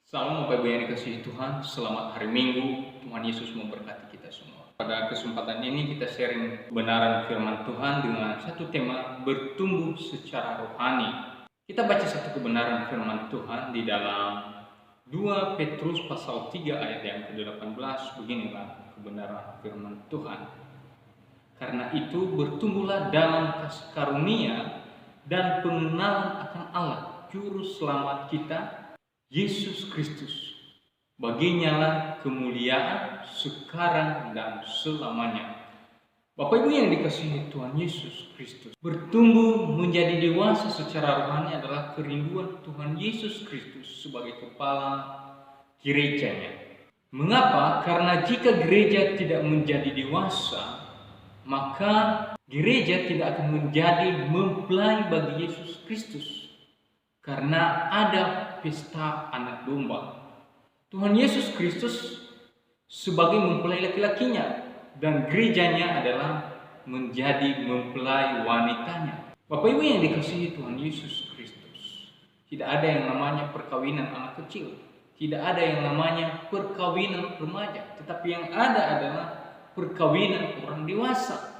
Salam Bapak Ibu yang dikasihi Tuhan, selamat hari Minggu, Tuhan Yesus memberkati kita semua. Pada kesempatan ini kita sharing kebenaran firman Tuhan dengan satu tema bertumbuh secara rohani. Kita baca satu kebenaran firman Tuhan di dalam 2 Petrus pasal 3 ayat yang ke-18, beginilah kebenaran firman Tuhan. Karena itu bertumbuhlah dalam kasih karunia dan pengenalan akan Allah, Juru Selamat kita, Yesus Kristus. Baginya lah kemuliaan sekarang dan selamanya. Bapak Ibu yang dikasihi Tuhan Yesus Kristus, bertumbuh menjadi dewasa secara rohani adalah kerinduan Tuhan Yesus Kristus sebagai kepala gerejanya. Mengapa? Karena jika gereja tidak menjadi dewasa, maka gereja tidak akan menjadi mempelai bagi Yesus Kristus. Karena ada pesta anak domba. Tuhan Yesus Kristus sebagai mempelai laki-lakinya dan gerejanya adalah menjadi mempelai wanitanya. Bapak Ibu yang dikasihi Tuhan Yesus Kristus, tidak ada yang namanya perkawinan anak kecil, tidak ada yang namanya perkawinan remaja, tetapi yang ada adalah perkawinan orang dewasa.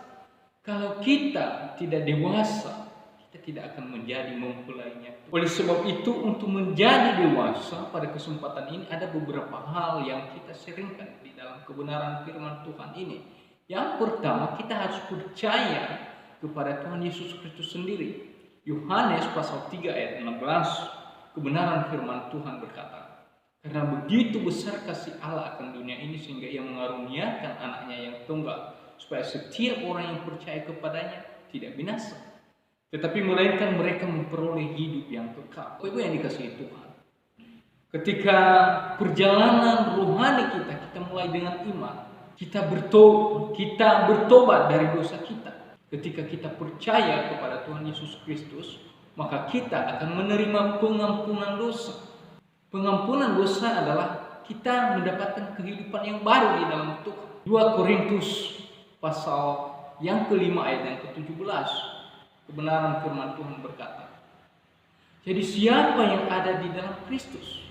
Kalau kita tidak dewasa, kita tidak akan menjadi mempelainya. Oleh sebab itu, untuk menjadi dewasa pada kesempatan ini ada beberapa hal yang kita sharingkan di dalam kebenaran firman Tuhan ini. Yang pertama, kita harus percaya kepada Tuhan Yesus Kristus sendiri. Yohanes pasal 3 ayat 16, kebenaran firman Tuhan berkata, karena begitu besar kasih Allah akan dunia ini sehingga Ia mengaruniakan anaknya yang tunggal, supaya setiap orang yang percaya kepadanya tidak binasa, tetapi melainkan mereka memperoleh hidup yang kekal. Ibu yang dikasihi Tuhan, ketika perjalanan rohani kita mulai dengan iman, kita bertobat dari dosa kita. Ketika kita percaya kepada Tuhan Yesus Kristus, maka kita akan menerima pengampunan dosa. Pengampunan dosa adalah kita mendapatkan kehidupan yang baru di dalam Tuhan. 2 Korintus pasal yang kelima ayat yang ke-17, kebenaran firman Tuhan berkata, jadi siapa yang ada di dalam Kristus,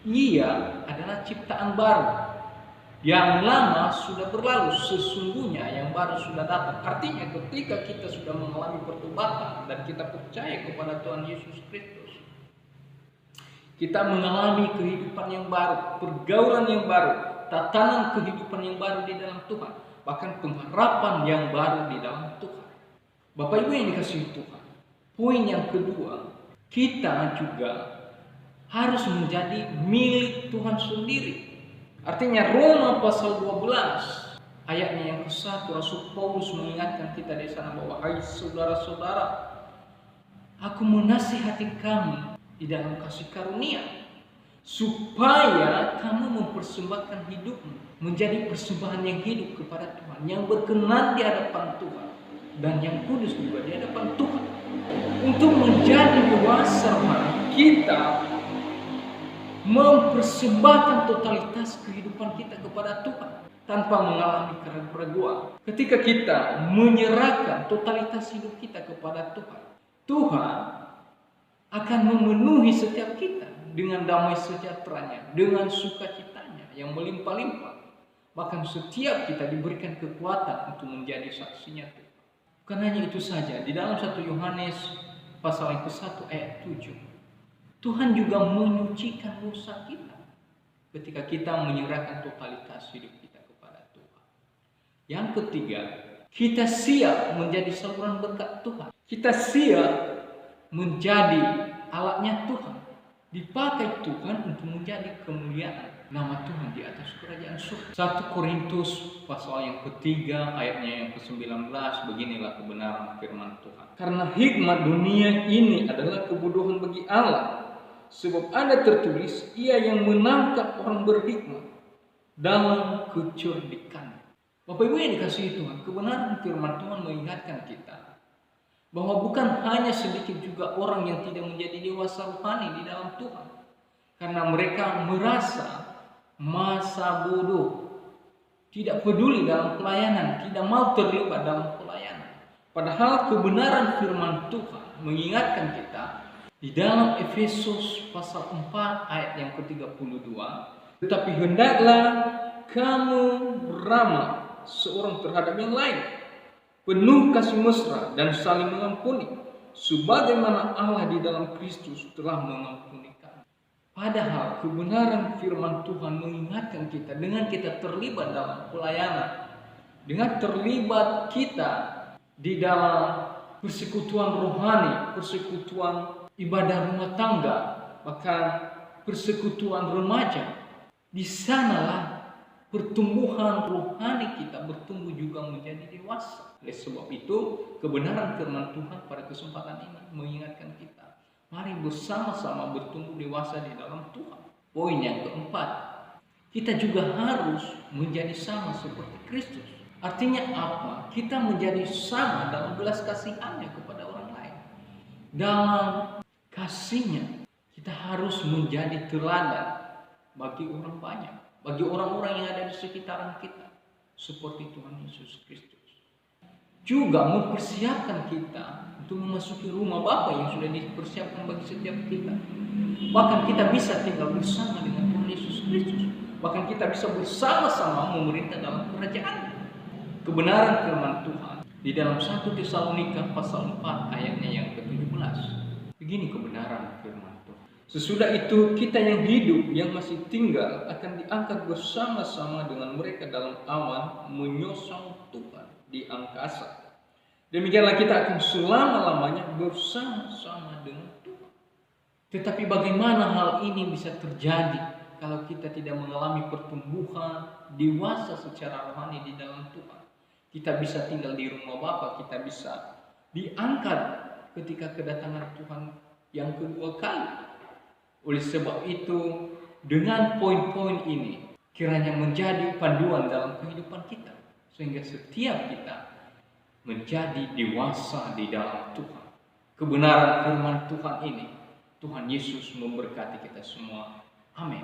ia adalah ciptaan baru. Yang lama sudah berlalu, sesungguhnya yang baru sudah datang. Artinya ketika kita sudah mengalami pertobatan dan kita percaya kepada Tuhan Yesus Kristus, kita mengalami kehidupan yang baru, pergaulan yang baru, tatanan kehidupan yang baru di dalam Tuhan, bahkan pengharapan yang baru di dalam Tuhan. Bapak Ibu yang dikasihi Tuhan, poin yang kedua, kita juga harus menjadi milik Tuhan sendiri. Artinya Roma pasal 12 ayatnya yang ke-1, Rasul Paulus mengingatkan kita di sana bahwa hai saudara-saudara, aku menasihati kamu di dalam kasih karunia supaya kamu mempersembahkan hidupmu menjadi persembahan yang hidup kepada Tuhan, yang berkenan di hadapan Tuhan dan yang kudus juga di hadapan Tuhan. Untuk menjadi dewasa, kita mempersembahkan totalitas kehidupan kita kepada Tuhan tanpa mengalami keraguan. Ketika kita menyerahkan totalitas hidup kita kepada Tuhan, Tuhan akan memenuhi setiap kita dengan damai sejahteranya, dengan sukacitanya yang melimpah-limpah. Bahkan setiap kita diberikan kekuatan untuk menjadi saksinya Tuhan. Bukan hanya itu saja, di dalam 1 Yohanes pasal yang ke-1 ayat 7, Tuhan juga menyucikan dosa kita ketika kita menyerahkan totalitas hidup kita kepada Tuhan. Yang ketiga, kita siap menjadi saluran berkat Tuhan. Kita siap menjadi alatnya Tuhan, dipakai Tuhan untuk menjadi kemuliaan nama Tuhan di atas kerajaan surga. 1 Korintus pasal yang ketiga ayatnya yang ke-19, beginilah kebenaran firman Tuhan. Karena hikmat dunia ini adalah kebodohan bagi Allah, sebab ada tertulis, ia yang menangkap orang berhikmat dalam kecerdikan. Bapak Ibu yang dikasihi Tuhan, kebenaran firman Tuhan mengingatkan kita bahwa bukan hanya sedikit juga orang yang tidak menjadi dewasa rohani di dalam Tuhan, karena mereka merasa masa bodoh, tidak peduli dalam pelayanan, tidak mau terlibat dalam pelayanan. Padahal kebenaran firman Tuhan mengingatkan kita Di dalam Efesus pasal 4 ayat yang ke-32, tetapi hendaklah kamu ramah seorang terhadap yang lain, penuh kasih mesra dan saling mengampuni, sebagaimana Allah di dalam Kristus telah mengampuni kamu. Padahal kebenaran firman Tuhan mengingatkan kita dengan kita terlibat dalam pelayanan, dengan terlibat kita di dalam persekutuan rohani, persekutuan ibadah rumah tangga, bahkan persekutuan remaja. Di sanalah pertumbuhan rohani kita bertumbuh juga menjadi dewasa. Oleh sebab itu, kebenaran firman Tuhan pada kesempatan ini mengingatkan kita, mari bersama-sama bertumbuh dewasa di dalam Tuhan. Poin yang keempat, kita juga harus menjadi sama seperti Kristus. Artinya apa? Kita menjadi sama dalam belas kasihannya kepada orang lain. Dalam kasihnya, kita harus menjadi teladan bagi orang banyak, bagi orang-orang yang ada di sekitaran kita, seperti Tuhan Yesus Kristus. Juga mempersiapkan kita untuk memasuki rumah Bapa yang sudah dipersiapkan bagi setiap kita. Bahkan kita bisa tinggal bersama dengan Tuhan Yesus Kristus. Bahkan kita bisa bersama-sama memerintah dalam kerajaan. Kebenaran firman Tuhan di dalam 1 Tesalonika pasal 4 ayatnya yang ke-17. Begini kebenaran firman Tuhan. Sesudah itu kita yang hidup, yang masih tinggal akan diangkat bersama-sama dengan mereka dalam awan menyosong Tuhan di angkasa. Demikianlah kita akan selama-lamanya bersama-sama dengan Tuhan. Tetapi bagaimana hal ini bisa terjadi kalau kita tidak mengalami pertumbuhan dewasa secara rohani di dalam Tuhan? Kita bisa tinggal di rumah Bapa, kita bisa diangkat ketika kedatangan Tuhan yang kedua kali. Oleh sebab itu, dengan poin-poin ini kiranya menjadi panduan dalam kehidupan kita, sehingga setiap kita menjadi dewasa di dalam Tuhan. Kebenaran firman Tuhan ini, Tuhan Yesus memberkati kita semua. Amin.